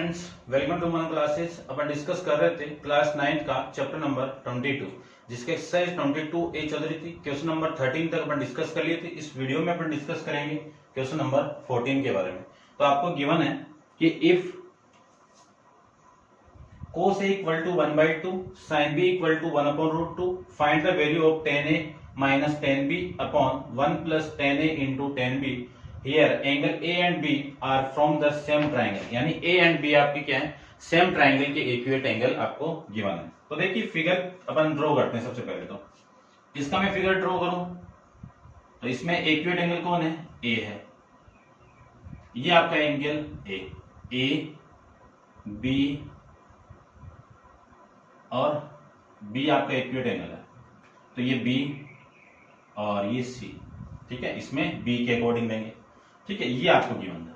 Friends, welcome to मन classes. अपन discuss कर रहे थे क्लास 9 का चैप्टर नंबर 22 जिसके एक्सरसाइज 22A चल रही थी। क्वेश्चन नंबर 13 तक अपन डिस्कस कर लिए थे। इस वीडियो में अपन डिस्कस करेंगे क्वेश्चन नंबर 14 के बारे में। तो आपको गिवन है कि if cos A equal to 1/2 sin B equal to 1/√2 find the value of tan A minus tan B upon 1 plus tan A into tan B। Here angle A and B are from the same triangle, यानी A and B आपकी क्या है, same triangle के equivalent angle आपको given है। तो देखिए figure अपन draw करते हैं। सबसे पहले तो इसका मैं फिगर ड्रॉ करूं तो इसमें इक्विवेलेंट एंगल कौन है, A है। ये आपका एंगल A B और B आपका इक्विवेलेंट एंगल है। तो ये B और ये C, ठीक है, इसमें B के अकॉर्डिंग देंगे, ठीक है। ये आपको गिवन था।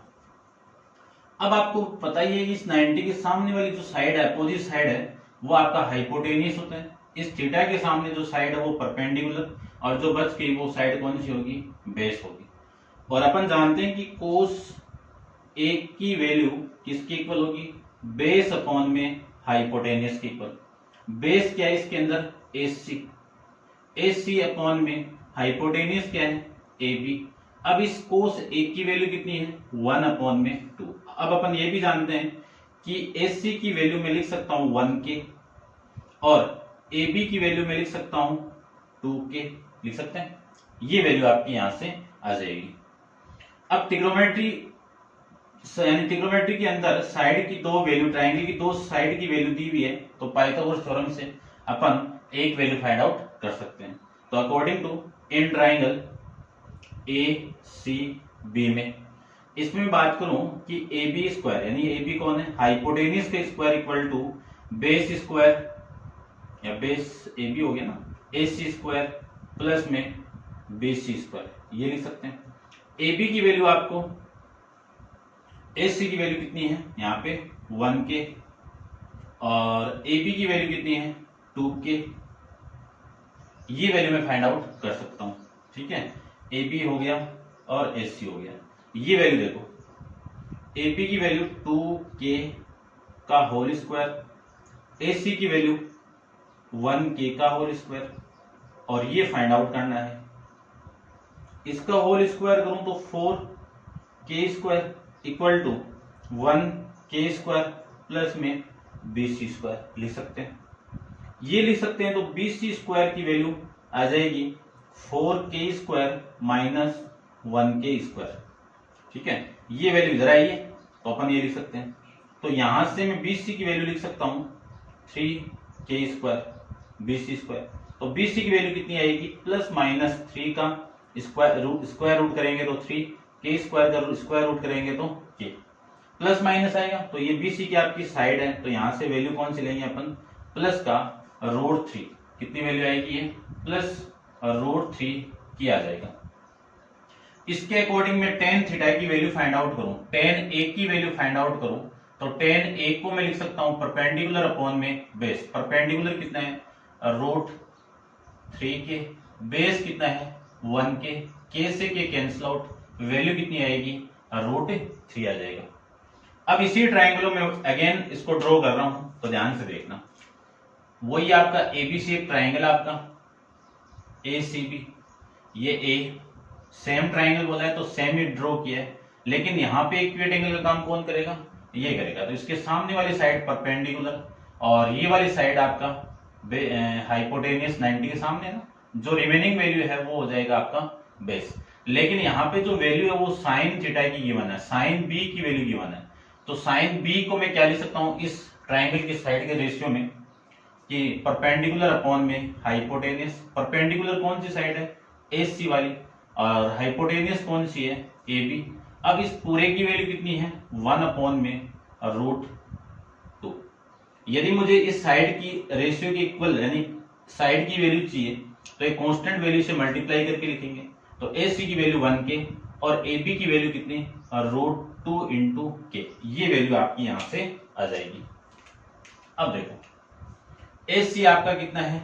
अब आपको पता ही है कि इस 90 के सामने वाली जो साइड है, अपोजिट साइड है, वो आपका हाइपोटेनियस होता है। इस थीटा के सामने जो साइड है वो परपेंडिकुलर, और जो बच गई वो साइड कौन सी होगी, बेस होगी। और अपन जानते हैं कि कोस A की वैल्यू किसकी इक्वल होगी, बेस अपॉन में हाइपोटेनियस की इक्वल। बेस क्या है इसके अंदर, AC अपॉन में हाइपोटेनियस क्या है, AB। अब इस कोस A की वैल्यू कितनी है, 1 अपॉन में 2। अब अपन ये भी जानते हैं कि AC की वैल्यू में लिख सकता हूं 1K और AB की वैल्यू में लिख सकता हूं 2K, लिख सकते हैं। ये वैल्यू आपकी यहां से आ जाएगी। अब ट्रिग्नोमेट्री यानी ट्रिग्नोमेट्री के अंदर साइड की दो वैल्यू, ट्राइंगल की दो साइड की वैल्यू दी हुई है, तो पाइथागोरस थ्योरम से अपन एक वैल्यू फाइंड आउट कर सकते हैं। तो according to in triangle ACB में, इसमें बात करूं कि AB स्क्वायर यानी AB कौन है, हाइपोटेनियस का square equal to base square, या बेस AB हो गया ना, AC स्क्वायर प्लस में BC स्क्वायर, ये लिख सकते हैं। AB की वैल्यू आपको, AC की वैल्यू कितनी है यहाँ पे 1K और AB की वैल्यू कितनी है 2K। ये वैल्यू मैं फाइंड आउट कर सकता हूं, ठीक है। AB हो गया और AC हो गया। ये वैल्यू देखो, AB की वैल्यू 2K का होल स्क्वायर, AC की वैल्यू 1K का होल स्क्वायर, और ये फाइंड आउट करना है। इसका होल स्क्वायर करूं तो 4K square equal to 1K square plus में BC स्क्वायर, लिख सकते हैं। ये लिख सकते हैं। तो BC स्क्वायर की वैल्यू आ जाएगी 4K square minus 1K square, ठीक है। ये वैल्यू इधर आई है तो अपन ये लिख सकते हैं। तो यहां से मैं BC की वैल्यू लिख सकता हूं 3K स्क्वायर BC स्क्वायर। तो BC की वैल्यू कितनी आएगी, प्लस माइनस 3 का स्क्वायर रूट करेंगे तो 3K स्क्वायर का स्क्वायर रूट करेंगे तो K, प्लस माइनस आएगा। तो ये BC की आपकी साइड है, तो यहां से वैल्यू कौन सी लेंगे अपन, प्लस का रूट 3। कितनी वैल्यू आएगी, ये प्लस रूट 3 की आ जाएगा। इसके अकॉर्डिंग में tan थीटा की वैल्यू फाइंड आउट करूं, tan A की वैल्यू फाइंड आउट करूं, तो tan A को मैं लिख सकता हूं परपेंडिकुलर अपॉन में बेस। परपेंडिकुलर कितना है, रूट 3K, बेस कितना है 1K, K से K कैंसिल आउट, वैल्यू कितनी आएगी, रूट 3 आ जाएगा। अब इसी ट्राइंगलों में अगेन इसको ड्रॉ कर रहा हूं, तो ध्यान से देखना। वही आपका ABC एक ट्राइंगल आपका ACB, ये A सेम ट्राइंगल बोला है तो सेम ही ड्रॉ किया है, लेकिन यहाँ पे इक्विवेलेंट एंगल का काम कौन करेगा, ये करेगा। तो इसके सामने वाली साइड परपेंडिकुलर और ये वाली साइड आपका हाइपोटेनियस 90 के सामने है ना, जो रिमेनिंग वैल्यू है वो हो जाएगा आपका बेस। लेकिन यहाँ पे जो वैल्यू है वो साइन थीटा की गिवन है, साइन B की वैल्यू गिवन है। तो साइन B को मैं क्या लिख सकता हूँ इस ट्राइंगल की साइड के रेशियो में, कि परपेंडिकुलर अपॉन में हाइपोटेनियस। परपेंडिकुलर कौन सी साइड है, AC वाली, और हाइपोटेनियस कौन सी है, AB। अब इस पूरे की वैल्यू कितनी है 1 अपॉन में रूट 2। यदि मुझे इस साइड की रेशियो की इक्वल यानी साइड की वैल्यू चाहिए तो एक कांस्टेंट वैल्यू से मल्टीप्लाई करके लिखेंगे। तो AC की वैल्यू 1K और AB की वैल्यू कितनी, रूट 2 इंटू K। ये वैल्यू आपकी यहां से आ जाएगी। अब देखो AC आपका कितना है,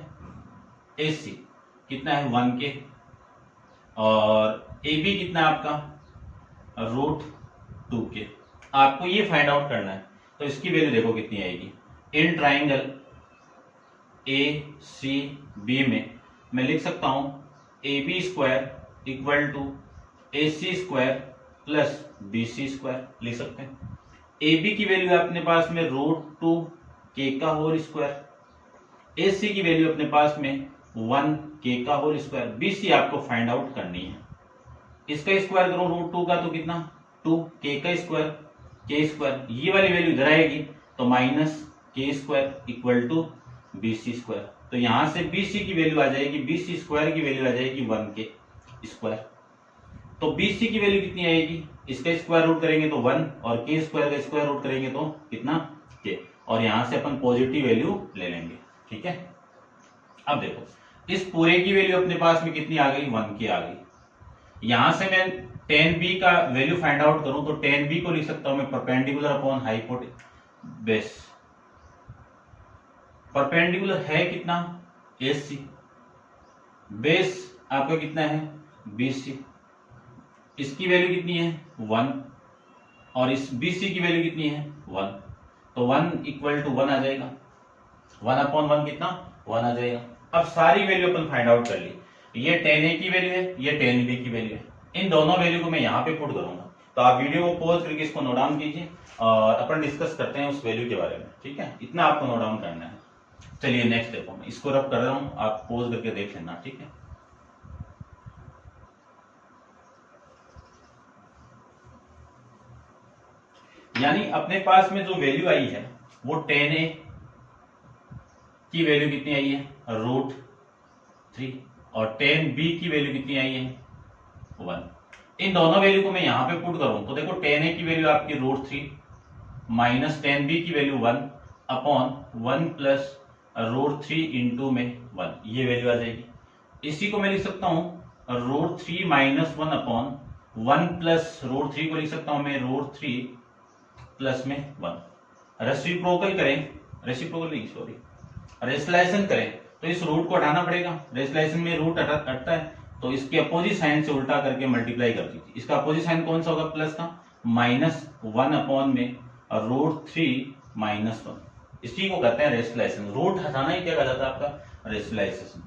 AC कितना है 1K और AB कितना है आपका रूट 2K। आपको ये फाइंड आउट करना है तो इसकी वैल्यू देखो कितनी आएगी। In triangle A C B में मैं लिख सकता हूं A B square equal to A C square plus B C square लिख सकते हैं। ए बी की वैल्यू है अपने पास में √2 के का होल स्क्वायर, ए सी की वैल्यू अपने पास में 1 के का होल स्क्वायर, बी सी आपको फाइंड आउट करनी है। इसका स्क्वायर करो √2 का तो कितना 2 के का स्क्वायर के स्क्वायर, ये वाली वैल्यू इधर आएगी तो minus K square equal to B C square. तो यहां से बी सी की वैल्यू आ जाएगी, बी सी स्क्वायर की वैल्यू आ जाएगी 1 के स्क्वायर। तो बी सी की वैल्यू कितनी आएगी, इसका स्क्वायर रूट करेंगे तो 1 और के स्क्वायर का स्क्वायर रूट करेंगे तो कितना के, और यहां से अपन पॉजिटिव वैल्यू ले लेंगे। ठीक है, अब देखो इस पूरे की वैल्यू अपने पास में कितनी आ गई 1 की आ गई। यहां से मैं tan b का वैल्यू फाइंड आउट करूं तो tan b को लिख सकता हूं मैं perpendicular upon hypotenuse base. Perpendicular है कितना AC, बेस आपका कितना है BC, इसकी वैल्यू कितनी है 1 और इस BC की वैल्यू कितनी है 1, तो 1 इक्वल टू 1 आ जाएगा, 1 अपॉन 1 कितना 1 आ जाएगा। अब सारी वैल्यू अपन फाइंड आउट कर ली, ये tan A की वैल्यू है, ये tan B की वैल्यू है, इन दोनों वैल्यू को मैं यहाँ पे पुट करूंगा। तो आप वीडियो को पॉज करके इसको नोट डाउन कीजिए और अपन डिस्कस करते हैं उस वैल्यू के बारे में। ठीक है, इतना आपको नोट डाउन करना है। चलिए नेक्स्ट देखो, मैं इसको रब कर रहा हूं, आप पॉज करके देख लेना। ठीक है, यानी अपने पास में जो वैल्यू आई है वो tan A की वैल्यू कितनी आई है √3 और tan B की वैल्यू कितनी आई है 1। इन दोनों वैल्यू को मैं यहां पे पुट करूं तो देखो tan A की वैल्यू आपकी √3 माइनस tan B की वैल्यू 1 अपॉन 1 प्लस √3 इंटू में 1, ये वैल्यू आ जाएगी। इसी को मैं लिख सकता हूं √3 माइनस 1 अपॉन 1 प्लस √3 को लिख सकता हूं मैं √3 प्लस में 1। रेसिप्रोकल करें, रेसिप्रोकल नहीं सॉरी रेशनलाइजेशन करें तो इस रूट को हटाना पड़ेगा, रेशनलाइजेशन में रूट हटता है तो इसके अपोजिट साइन से उल्टा करके मल्टीप्लाई कर दीजिए। इसका अपोजिट साइन कौन सा होगा प्लस का, -1 अपॉन में √3 माइनस 1, इसी को कहते हैं रेशनलाइजेशन। रूट हटाना ही क्या कहलाता है आपका रेशनलाइजेशन।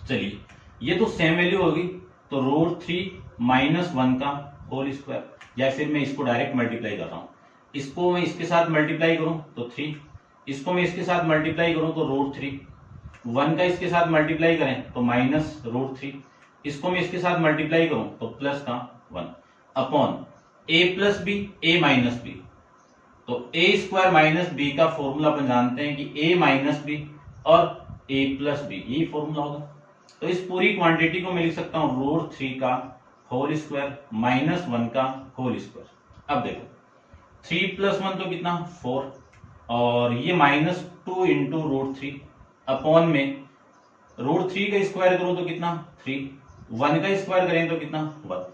चलिए ये तो सेम वैल्यू होगी तो √3 माइनस 1 का होल स्क्वायर, या फिर मैं इसको डायरेक्ट मल्टीप्लाई कर रहा हूं, इसको मैं इसके साथ मल्टीप्लाई करूं तो 3, इसको मैं इसके साथ मल्टीप्लाई करूं तो √3, 1 का इसके साथ मल्टीप्लाई करें तो माइनस √3, इसको मैं इसके साथ मल्टीप्लाई करूं तो प्लस का 1 upon a plus b a minus b. तो a स्क्वायर माइनस बी का फॉर्मूला अपन जानते हैं कि a माइनस बी और a प्लस बी, यही फॉर्मूला होगा। तो इस पूरी क्वांटिटी को मैं लिख सकता हूं √3 का होल स्क्वायर माइनस 1 का होल स्क्वायर। अब देखो 3 प्लस 1 तो कितना 4 और ये -2 इंटू √3 अपॉन में √3 का स्क्वायर करूं तो कितना 3, 1 का स्क्वायर करें तो कितना 1,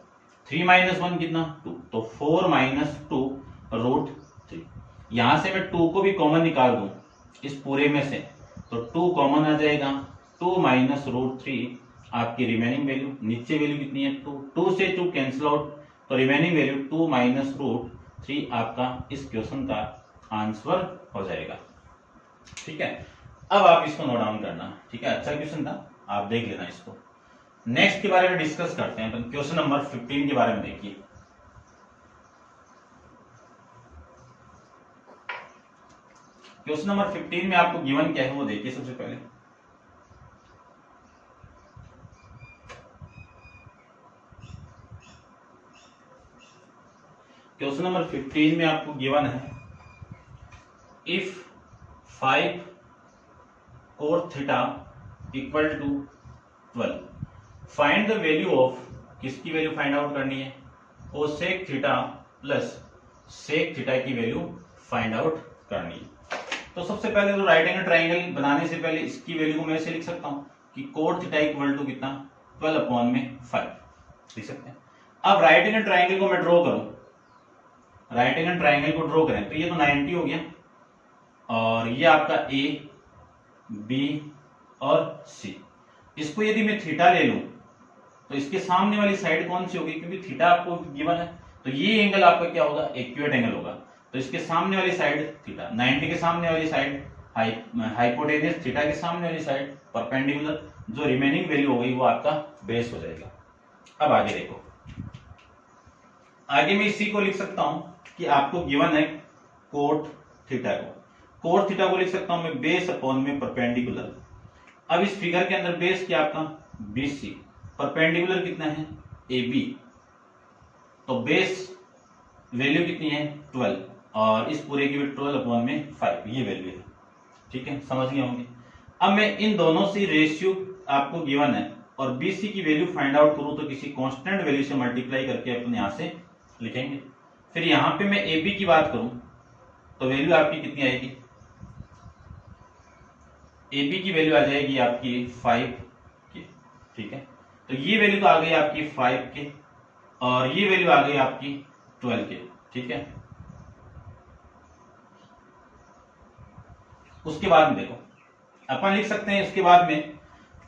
3 माइनस 1 कितना 2, तो 4 माइनस 2 √3। यहां से मैं 2 को भी कॉमन निकाल दूं इस पूरे में से तो 2 कॉमन आ जाएगा, 2 माइनस √3 आपकी रिमेनिंग वैल्यू, नीचे वैल्यू कितनी है 2, 2 से 2 कैंसिल आउट तो रिमेनिंग वैल्यू 2 माइनस √3 आपका इस क्वेश्चन का आंसर हो जाएगा। ठीक है, अब आप इसको नोट डाउन करना। ठीक है, अच्छा क्वेश्चन था, आप देख लेना इसको। नेक्स्ट के बारे में डिस्कस करते हैं, तो क्वेश्चन नंबर 15 के बारे में देखिए। क्वेश्चन नंबर 15 में आपको गिवन क्या है वो देखिए। सबसे पहले क्वेश्चन नंबर 15 में आपको गिवन है if 5 cos theta equal to 12 find the value of, किसकी वैल्यू फाइंड आउट करनी है cosec theta plus sec theta की वैल्यू फाइंड आउट करनी है। तो सबसे पहले तो राइट एंगल ट्राइंगल बनाने से पहले इसकी वैल्यू को मैं ऐसे लिख सकता हूं कि कोट थीटा इक्वल टू कितना 12 अपॉन में 5 लिख सकते हैं। अब राइट एंगल ट्राइंगल को मैं ड्रॉ करूं, राइट एंगल ट्राइंगल को ड्रॉ करें तो ये तो 90 हो गया और ये आपका ए बी और सी। इसको यदि मैं थीटा ले लूं तो इसके सामने वाली साइड कौन सी होगी, क्योंकि थीटा आपको गिवन है तो ये एंगल आपका क्या होगा एक्यूरेट एंगल होगा। तो इसके सामने वाली साइड थीटा, 90 के सामने वाली साइड हाइपोटेनियस थीटा के सामने वाली साइड परपेंडिकुलर, जो रिमेनिंग वैल्यू हो गई वो आपका बेस हो जाएगा। अब आगे देखो, आगे मैं इसी को लिख सकता हूं कि आपको गिवन है कोट थीटा को लिख सकता हूं मैं बेस अपॉन में परपेंडिकुलर। अब इस फिगर के अंदर बेस क्या आपका BC, परपेंडिकुलर कितना है AB, तो बेस वैल्यू कितनी है 12 और इस पूरे की भी 12 अपॉन में 5 ये वैल्यू है। ठीक है, समझ गए होंगे। अब मैं इन दोनों से रेशियो आपको गिवन है और BC की वैल्यू फाइंड आउट करूं तो किसी कांस्टेंट वैल्यू से मल्टीप्लाई करके अपन यहां से लिखेंगे। फिर यहां पे मैं AB की बात करूं तो वैल्यू आपकी कितनी आएगी, AB की वैल्यू आ जाएगी आपकी 5 के। ठीक है, तो ये वैल्यू तो आ गई आपकी 5 के और ये वैल्यू आ गई आपकी 12 के। ठीक है, उसके बाद में देखो अपन लिख सकते हैं इसके बाद में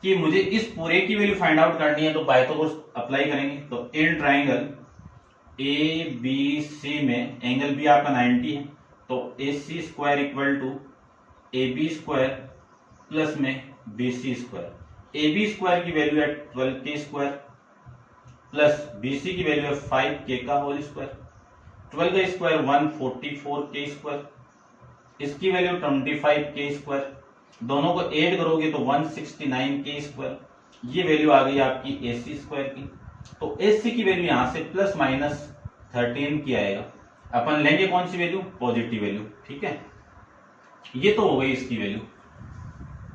कि मुझे इस पूरे की वैल्यू फाइंड आउट करनी है तो पाइथागोरस अप्लाई करेंगे। तो इन ट्राइंगल ABC में एंगल B आपका 90 है, तो AC square equal to AB square plus में BC स्क्वायर। AB स्क्वायर की वैल्यू है 12K स्क्वायर प्लस BC की वैल्यू है 5K का होल स्क्वायर। 12 का स्क्वायर 144K स्क्वायर, इसकी वैल्यू 25K स्क्वायर, दोनों को ऐड करोगे तो 169K स्क्वायर। ये वैल्यू आ गई आपकी AC स्क्वायर की। तो AC की वैल्यू यहां से प्लस माइनस 13 की आएगा, अपन लेंगे कौन सी वैल्यू, पॉजिटिव वैल्यू। ठीक है, ये तो हो गई इसकी वैल्यू।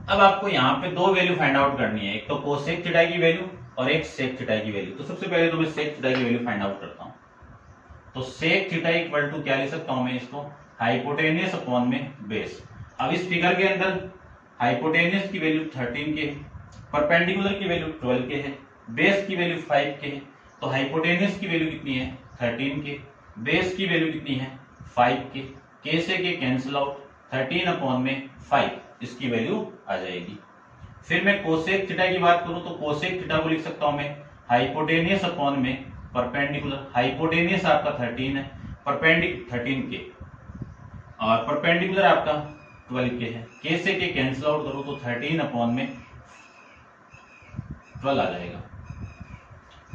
अब आपको यहाँ पे दो वैल्यू फाइंड आउट करनी है, एक तो कोसेक थीटा की वैल्यू और एक सेक थीटा की वैल्यू। तो सबसे पहले तो मैं सेक थीटा की वैल्यू फाइंड आउट करता हूँ। तो सेक थीटा इक्वल टू क्या लिख सकता हूं मैं इसको, हाइपोटेनियस अपॉन में बेस। अब इस फिगर के अंदर हाइपोटेनियस की वैल्यू 13 के, परपेंडिकुलर की वैल्यू 12 के है, बेस की वैल्यू 5 के है। तो हाइपोटेनियस की वैल्यू कितनी है 13 के, बेस की वैल्यू कितनी है 5 के से के कैंसिल आउट, 13 अपॉन में 5 इसकी वैल्यू आ जाएगी। फिर मैं कोसेक थीटा की बात करूं तो कोसेक थीटा को लिख सकता हूं मैं हाइपोटेनियस अपॉन में परपेंडिकुलर। हाइपोटेनियस आपका 13 है, परपेंडिकुलर 13 के और परपेंडिकुलर आपका 12 के है। के से के कैंसिल आउट करो तो 13 अपॉन में 12 आ जाएगा।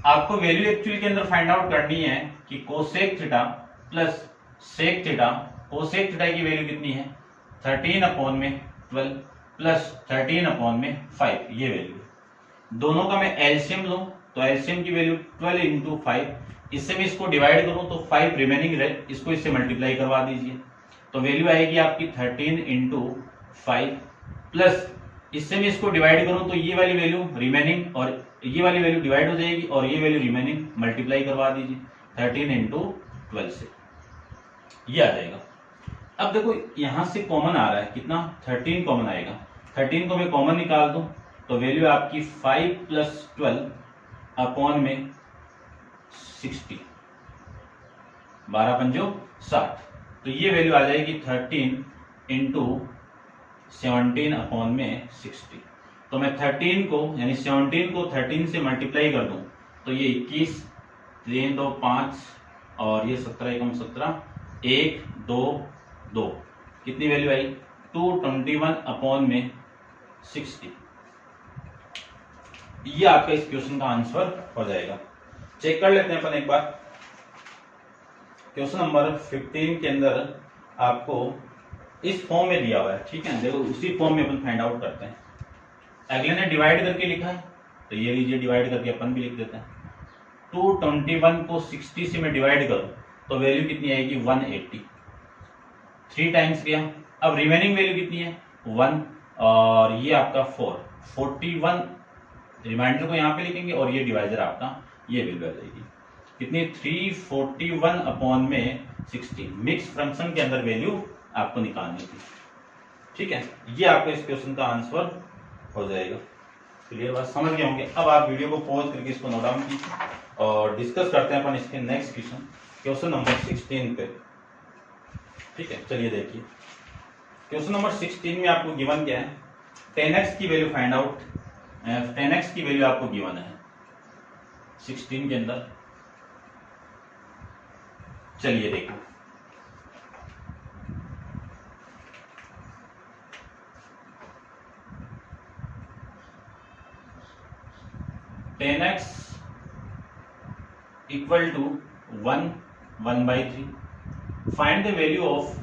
आपको वैल्यू एक्चुअल के अंदर फाइंड आउट करनी है कि cosec theta plus sec theta. Cosec theta की वैल्यू कितनी है 13 अपॉन में 12 प्लस 13 अपॉन में 5 ये वैल्यू। दोनों का मैं एलसीएम लूं तो एलसीएम की वैल्यू 12 इंटू 5, इससे मैं इसको डिवाइड करूं तो 5 रिमेनिंग रहे, इसको इससे मल्टीप्लाई करवा दीजिए तो वैल्यू आएगी आपकी 13 इंटू 5 प्लस इससे मैं इसको डिवाइड करूं तो ये वाली वैल्यू रिमेनिंग और ये वाली वैल्यू डिवाइड हो जाएगी और ये वैल्यू रिमेनिंग मल्टीप्लाई करवा दीजिए 13 इंटू 12 से ये आ जाएगा। अब देखो यहां से कॉमन आ रहा है कितना 13 कॉमन आएगा, 13 को मैं कॉमन निकाल दूं तो वैल्यू आपकी 5 प्लस 12 अपॉन में 60, 12 पंजो 60, तो ये वैल्यू आ जाएगी 13 इंटू 17 अपॉन में 60। तो मैं 13 को यानी 17 को 13 से मल्टीप्लाई कर दूं तो ये 21, 3 2 5 और ये 17 एकम 17, 1 2 2, कितनी वैल्यू आई 221 अपॉन में 60। ये आपका इस क्वेश्चन का आंसर हो जाएगा। चेक कर लेते हैं अपन एक बार। क्वेश्चन नंबर 15 के अंदर आपको इस फॉर्म में दिया हुआ है, ठीक है, देखो उसी फॉर्म में अपन फाइंड आउट करते हैं। अगले ने डिवाइड करके लिखा है तो ये लीजिए डिवाइड करके अपन भी लिख देते हैं। 221 को 60 से मैं डिवाइड करूं तो वैल्यू कितनी आएगी 180, 3 टाइम्स गया। अब रिमेनिंग वैल्यू कितनी है 1 और ये आपका 41, रिमाइंडर को यहाँ पे लिखेंगे और ये डिवाइजर आपका ये वैल्यू आ जाएगी कितनी 341 अपॉन में 60। मिक्स फंक्शन के अंदर वैल्यू आपको निकालनी थी, ठीक है। ये आपको इस क्वेश्चन का आंसर हो जाएगा। क्लियर बात, समझ गए होंगे। अब आप वीडियो को पॉज करके इसको नोट डाउन कीजिए और डिस्कस करते हैं अपन इसके नेक्स्ट क्वेश्चन, क्वेश्चन नंबर 16 पे, ठीक है। चलिए देखिए क्वेश्चन नंबर 16 में आपको गिवन क्या है 10x की वैल्यू फाइंड आउट, 10x की वैल्यू आपको गिवन है 16 के अंदर। चलिए देखो 10x इक्वल टू 1/3. Find the value of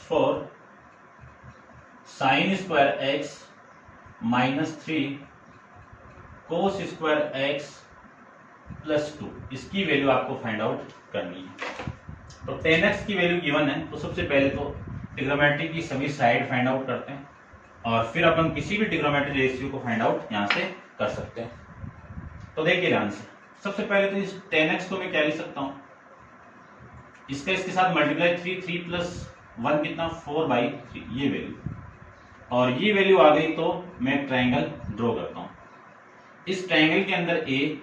for sine square x -3 cos square x +2. इसकी वैल्यू आपको फाइंड आउट करनी है. तो 10x की वैल्यू गिवन है, तो सबसे पहले तो ट्रिग्नोमेट्री की सभी साइड फाइंड आउट करते हैं और फिर अपन किसी भी ट्रिग्नोमेट्री रेशियो को फाइंड आउट यहां से कर सकते हैं. तो देखिए ध्यान से, सबसे पहले तो इस 10x को मैं क्या लिख सकता हूं, इसका इसके साथ मल्टीप्लाई 3 + 1 कितना 4/3 ये वैल्यू, और ये वैल्यू आ गई तो मैं ट्रायंगल ड्रॉ करता हूं. इस ट्रायंगल के अंदर ए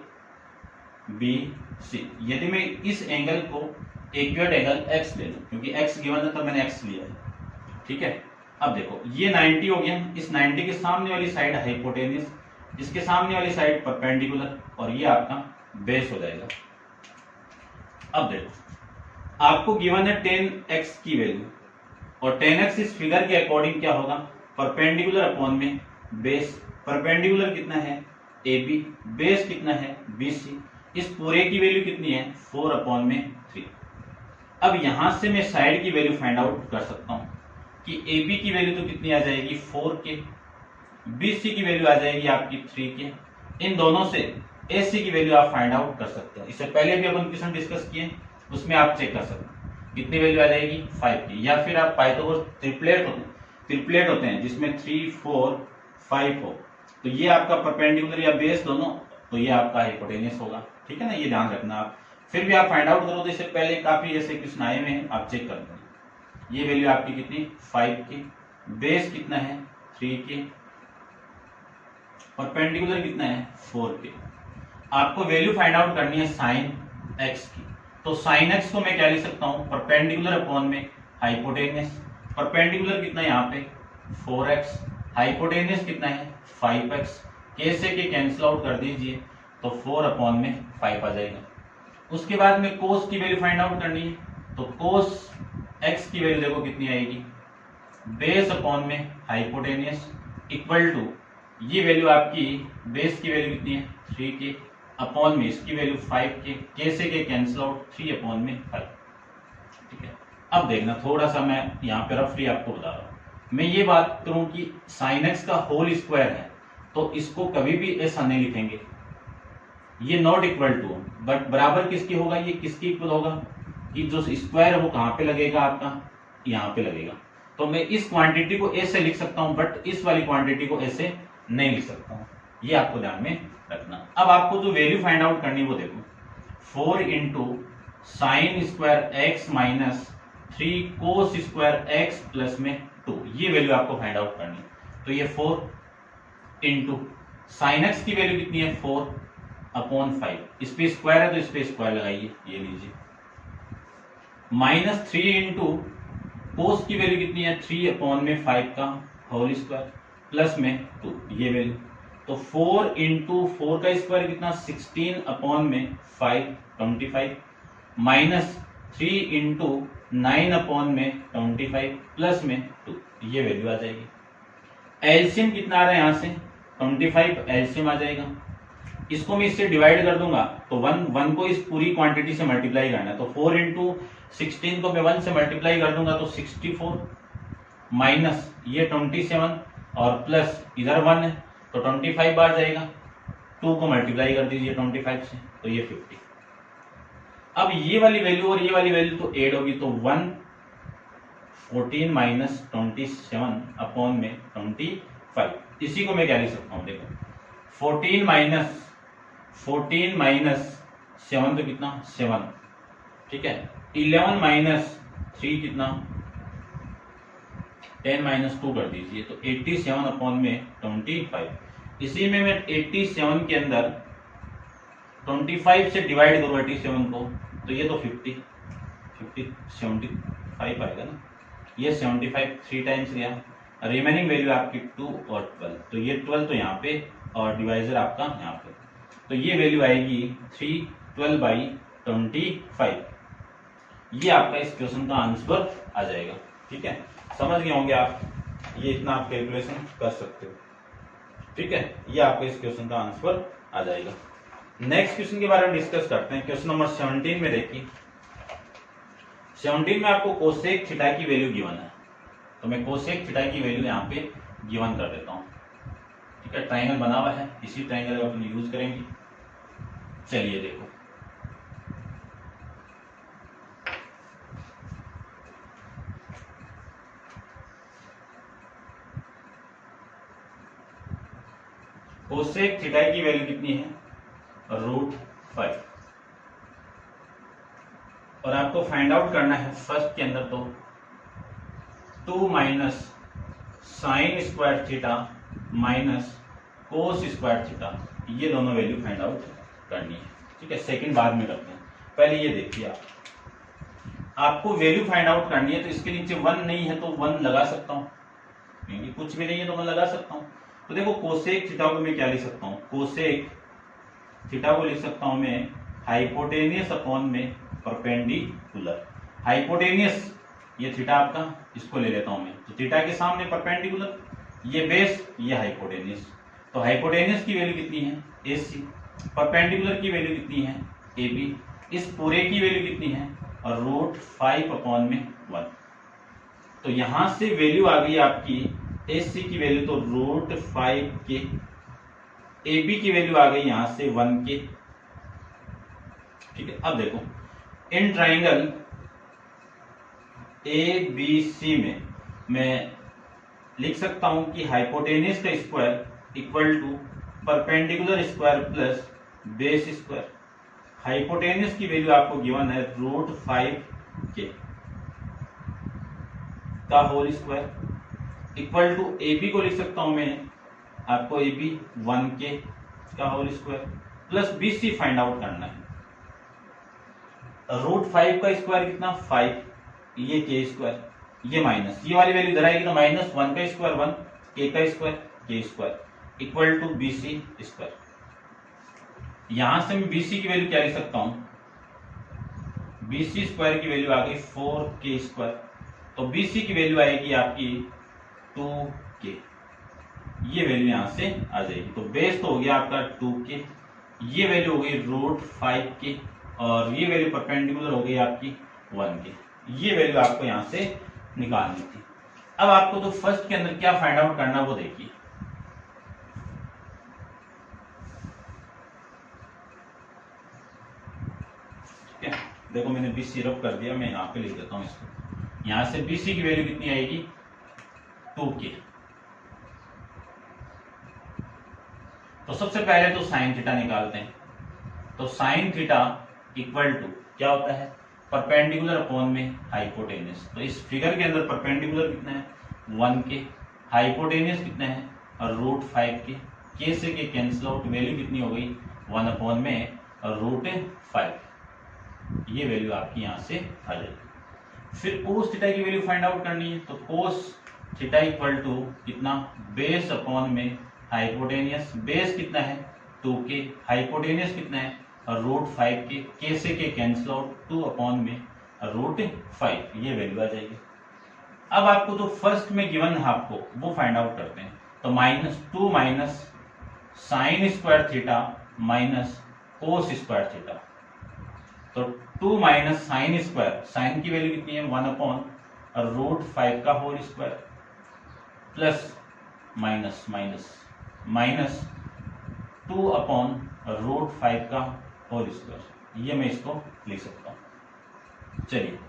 बी सी, यदि मैं इस एंगल को इक्विलेटरल एंगल x ले लूं, क्योंकि x गिवन है तो मैंने x लिया है, ठीक है. अब देखो ये 90 हो गया, इस 90 के सामने वाली साइड हाइपोटेन्यूज, इसके सामने वाली साइड परपेंडिकुलर, और ये आपका बेस हो जाएगा. अब देखो आपको गिवन है 10x की वैल्यू, और 10x इस फिगर के अकॉर्डिंग क्या होगा, परपेंडिकुलर अपॉन में बेस. परपेंडिकुलर कितना है AB, बेस कितना है BC. इस पूरे की वैल्यू कितनी है 4/3. अब यहां से मैं साइड की वैल्यू फाइंड आउट कर सकता हूं कि AB की वैल्यू तो कितनी आ जाएगी 4K, BC की वैल्यू आ जाएगी आपकी 3K. इन दोनों से AC की वैल्यू आप फाइंड आउट कर सकते हैं. इससे पहले भी अपन क्वेश्चन डिस्कस किए, उसमें आप चेक कर सकते हैं कितनी वैल्यू आ जाएगी 5K. या फिर आप पाइथागोरस ट्रिपलेट होते हैं जिसमें 3 4 5 हो, तो ये आपका परपेंडिकुलर या बेस दोनों, तो ये आपका हाइपोटेन्यूज होगा. ठीक है ना, ये ध्यान रखना आप. फिर भी आप फाइंड आउट करो तो इससे पहले काफी ऐसे क्वेश्चन आए हुए हैं, आप चेक कर लें. ये वैल्यू आपकी कितनी 5K, बेस कितना है 3K, परपेंडिकुलर कितना है 4K. आपको वैल्यू फाइंड आउट करनी है साइन x की. तो साइन x को मैं क्या लिख सकता हूं, परपेंडिकुलर अपॉन में हाइपोटेन्यूज. परपेंडिकुलर कितना है यहाँ पे 4x, हाइपोटेन्यूज कितना है 5x. कैसे के कैंसिल आउट कर दीजिए तो 4/5 आ जाएगा. उसके बाद में कोस की वैल्यू फाइंड आउट करनी है, तो कोस x की वैल्यू देखो कितनी आएगी, बेस अपॉन में हाइपोटेन्यूज इक्वल टू, ये वैल्यू आपकी बेस की वैल्यू कितनी है 3K अपॉन में इसकी वैल्यू 5K. कैसे के कैंसिल आउट 3/5. ठीक है. अब देखना थोड़ा सा मैं यहाँ पे रफली आपको बता रहा हूँ. मैं ये बात करूं कि साइन x का होल स्क्वायर है, तो इसको कभी भी ऐसा नहीं लिखेंगे, ये नॉट इक्वल टू, बट बराबर किसकी होगा, ये किसकी इक्वल होगा कि जो स्क्वायर है वो कहां पे लगेगा आपका, यहाँ पे लगेगा. तो मैं इस क्वांटिटी को ऐसे लिख सकता हूं, बट इस वाली क्वांटिटी को ऐसे नहीं लिख सकता हूं. ये आपको ध्यान में रखना. अब आपको जो वैल्यू फाइंड आउट करनी वो देखो, 4 × sign square x -3 cos square x plus में 2, ये वैल्यू आपको फाइंड आउट करनी. तो ये 4 × साइन x की वैल्यु कितनी है 4/5. इस पे स्क्वायर है तो इस पे स्क्वायर लगाइए, ये लीजिए. -3 × कोस की वैल्यू कितनी है 3/5 का होल स्क्वायर प्लस में 2, ये वैल्यू. तो 4 × 4 का स्क्वायर कितना 16/5 25 -3 × 9/25 प्लस में 2, ये वैल्यू आ जाएगी. एलसीएम कितना आ रहा है यहाँ से 25 एलसीएम आ जाएगा. इसको मैं इससे डिवाइड कर दूंगा तो 1 को इस पूरी क्वांटिटी से मल्टीप्लाई करना है, तो 4 × 16 को मैं 1 से मल्टीप्लाई कर दूंगा तो 64 माइनस ये 27 और प्लस इधर 1 है तो 25 बार जाएगा. 2 को मल्टीप्लाई कर दीजिए 25 से तो ये 50. अब ये वाली वैल्यू और ये वाली वैल्यू तो ऐड होगी, तो 14 - 27 अपॉन में 25. इसी को मैं क्या लिख सकता हूँ, देखो 14 - 7 तो कितना 7, ठीक है. 11 - 3 कितना 10 - 2 कर दीजिए तो 87 अपॉन में 25. इसी में मैं 87 के अंदर 25 से डिवाइड करूँ 87 को तो ये तो 75 आएगा ना. ये 75 3 टाइम्स गया, रिमेनिंग वैल्यू आपकी 2 और 12, तो ये 12 तो यहाँ पे और डिवाइजर आपका यहाँ पे, तो ये वैल्यू आएगी 312/25. ये आपका इस क्वेश्चन का आंसर आ जाएगा. ठीक है, समझ गए होंगे आप, ये इतना आप कैलकुलेशन कर सकते हो. ठीक है, ये आपका इस क्वेश्चन का आंसर आ जाएगा। नेक्स्ट क्वेश्चन के बारे में डिस्कस करते हैं। क्वेश्चन नंबर 17 में देखिए, 17 में आपको कोसेक थीटा की वैल्यू गिवन है, तो मैं कोसेक थीटा की वैल्यू यहाँ पे गिवन कर देता हूँ। ठीक है, ट्राइंगल बना हुआ है, इसी ट्राइंगल का अपन यूज करेंगे। चलिए देखो, कोसेक थीटा की वैल्यू कितनी है, √5, और आपको फाइंड आउट करना है फर्स्ट के अंदर तो 2 minus sine square theta minus cos square theta, ये दोनों वैल्यू फाइंड आउट करनी है। ठीक है, सेकंड बाद में करते हैं, पहले ये देखिए आपको वैल्यू फाइंड आउट करनी है, तो इसके नीचे 1 नहीं है तो 1 लगा सकता हूँ, क्योंकि कुछ भी नहीं है तो मैं लगा सकता हूँ। तो देखो कोसेक थीटा को मैं क्या लिख सकता हूँ, कोसेक थीटा को लिख सकता हूँ मैं हाइपोटेनियस अपॉन में परपेंडिकुलर। हाइपोटेनियस ये थीटा आपका, इसको ले लेता हूं मैं, तो थीटा के सामने परपेंडिकुलर, ये बेस, ये हाइपोटेनियस। तो हाइपोटेनियस की वैल्यू कितनी है, AC, परपेंडिकुलर की वैल्यू कितनी है, AB, इस पूरे की वैल्यू कितनी है, और √5 अपॉन में 1। तो यहां से वैल्यू आ गई आपकी AC की वैल्यू तो √5 के, AB की वैल्यू आ गई यहां से 1 के। ठीक है, अब देखो इन ट्राइंगल ABC में मैं लिख सकता हूं कि हाइपोटेनियस का square equal to perpendicular square plus base square. Hypotenuse की वैल्यू आपको गिवन है √5 के का whole square equal to AB को लिख सकता हूं मैं, आपको AB 1 के का whole square plus BC find out करना है। √5 का स्क्वायर कितना, 5, ये के स्क्वायर, ये माइनस, ये वाली वैल्यू इधर आएगी तो माइनस 1 का स्क्वायर 1, के का स्क्वायर के square equal to BC square. यहां से मैं BC की वैल्यू क्या लिख सकता हूं, BC स्क्वायर की वैल्यू आ गई 4k स्क्वायर, तो BC की वैल्यू आएगी आपकी 2k, ये वैल्यू यहां से आ जाएगी। तो बेस तो हो गया आपका 2k, ये वैल्यू हो गई √5k, और ये वैल्यू परपेंडिकुलर हो गई आपकी 1 के। ये वैल्यू आपको यहां से निकालनी थी। अब आपको तो फर्स्ट के अंदर क्या फाइंड आउट करना वो देखिए। ठीक है, देखो मैंने BC रब कर दिया, मैं यहां पे लिख देता हूं इसको। यहां से BC की वैल्यू कितनी आएगी, 2k। तो सबसे पहले तो साइन थीटा निकालते हैं। तो साइन थीटा इक्वल टू क्या होता है, परपेंडिकुलर अपॉन में हाइपोटेनियस। तो इस फिगर के अंदर परपेंडिकुलर कितना है, 1 के, हाइपोटेनियस कितना है, और √5 के से के कैंसिल आउट, वैल्यू कितनी हो गई, 1 अपॉन में √5। ये वैल्यू आपकी यहां से आ जाएगी। फिर कोस थीटा की वैल्यू फाइंड आउट करनी है, तो कोस थीटा इक्वल टू कितना, बेस अपॉन में हाइपोटेनियस, बेस कितना है 2k, हाइपोटेनियस कितना है √5 के से के कैंसिल आउट, 2 अपॉन में √5, ये वैल्यू आ जाएगी। अब आपको तो फर्स्ट में गिवन है आपको वो फाइंड आउट करते हैं। तो -2 minus sine square theta minus cos square theta, तो 2 माइनस साइन स्क्वायर, साइन की वैल्यू कितनी है 1 अपॉन √5 का whole square plus minus minus minus 2 upon √5 का होल स्क्वायर, ये मैं इसको लिख सकता हूं। चलिए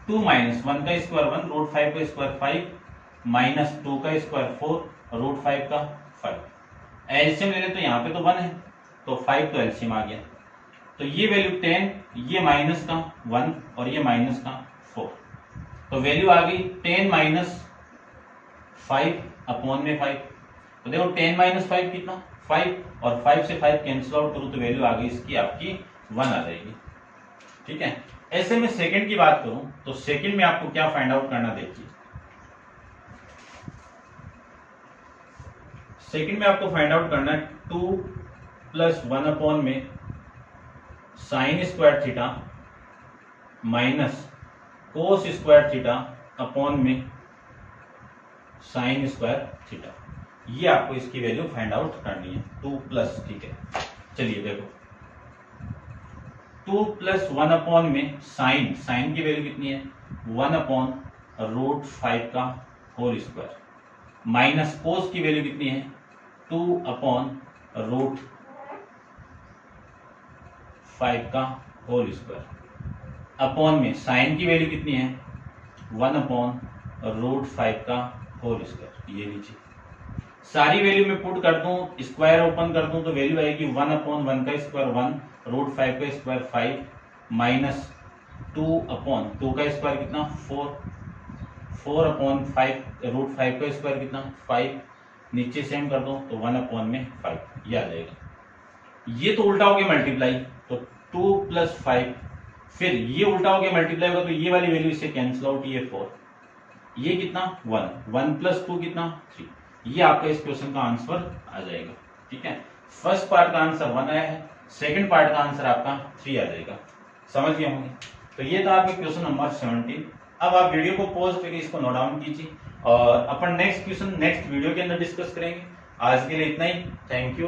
2 माइनस 1 का स्क्वायर 1, √5 का स्क्वायर 5, माइनस 2 का स्क्वायर 4, √5 का 5। एलसीएम ले लें तो यहाँ पे तो 1 है, तो 5 तो एलसीएम आ गया। तो ये वैल्यू 10, ये माइनस का 1 और ये माइनस का 4, तो वैल्यू आ गई 10 माइनस 5 अपॉन में 5। तो देखो 10 माइनस 5 कितना, 5, और 5 से 5 कैंसिल आउट करूं तो वैल्यू आ गई इसकी आपकी 1 आ जाएगी। ठीक है, ऐसे में सेकंड की बात करूं तो सेकंड में आपको क्या फाइंड आउट करना, देखिए सेकंड में आपको फाइंड आउट करना है 2 + 1 अपॉन में sign square theta minus cos square theta upon में साइन स्क्वायर थीटा, ये आपको इसकी वैल्यू फाइंड आउट करनी है 2 प्लस। ठीक है, चलिए देखो 2 प्लस 1 अपॉन में साइन की वैल्यू कितनी है 1 अपॉन रूट 5 का होल स्क्वायर, माइनस कोस की वैल्यू कितनी है 2 अपॉन रूट 5 का होल स्क्वायर, अपॉन में साइन की वैल्यू कितनी है 1 अपॉन रूट 5 का होल स्क्वायर। ये लीजिए सारी वैल्यू में पुट कर दूं, स्क्वायर ओपन कर दूं तो वैल्यू आएगी 1 अपॉन 1 का स्क्वायर 1, रूट 5 का स्क्वायर 5, माइनस 2 अपॉन 2 का स्क्वायर कितना 4 अपॉन 5 रूट 5 का स्क्वायर कितना 5, नीचे सेम कर दो तो 1 अपॉन में 5 ये आ जाएगा। ये तो उल्टा हो गया मल्टीप्लाई, तो 2 प्लस 5, फिर ये उल्टा हो गया मल्टीप्लाई होगा तो ये वाली वैल्यू से कैंसिल आउट, ये 4, ये कितना 1 प्लस 2 कितना 3, ये आपका इस क्वेश्चन का आंसर आ जाएगा। ठीक है, फर्स्ट पार्ट का आंसर 1 आया है, सेकंड पार्ट का आंसर आपका 3 आ जाएगा। समझ गए होंगे। तो ये था आपका क्वेश्चन नंबर 17। अब आप वीडियो को पॉज करके इसको नोट डाउन कीजिए और अपन नेक्स्ट क्वेश्चन नेक्स्ट वीडियो के अंदर डिस्कस करेंगे। आज के लिए इतना ही, थैंक यू।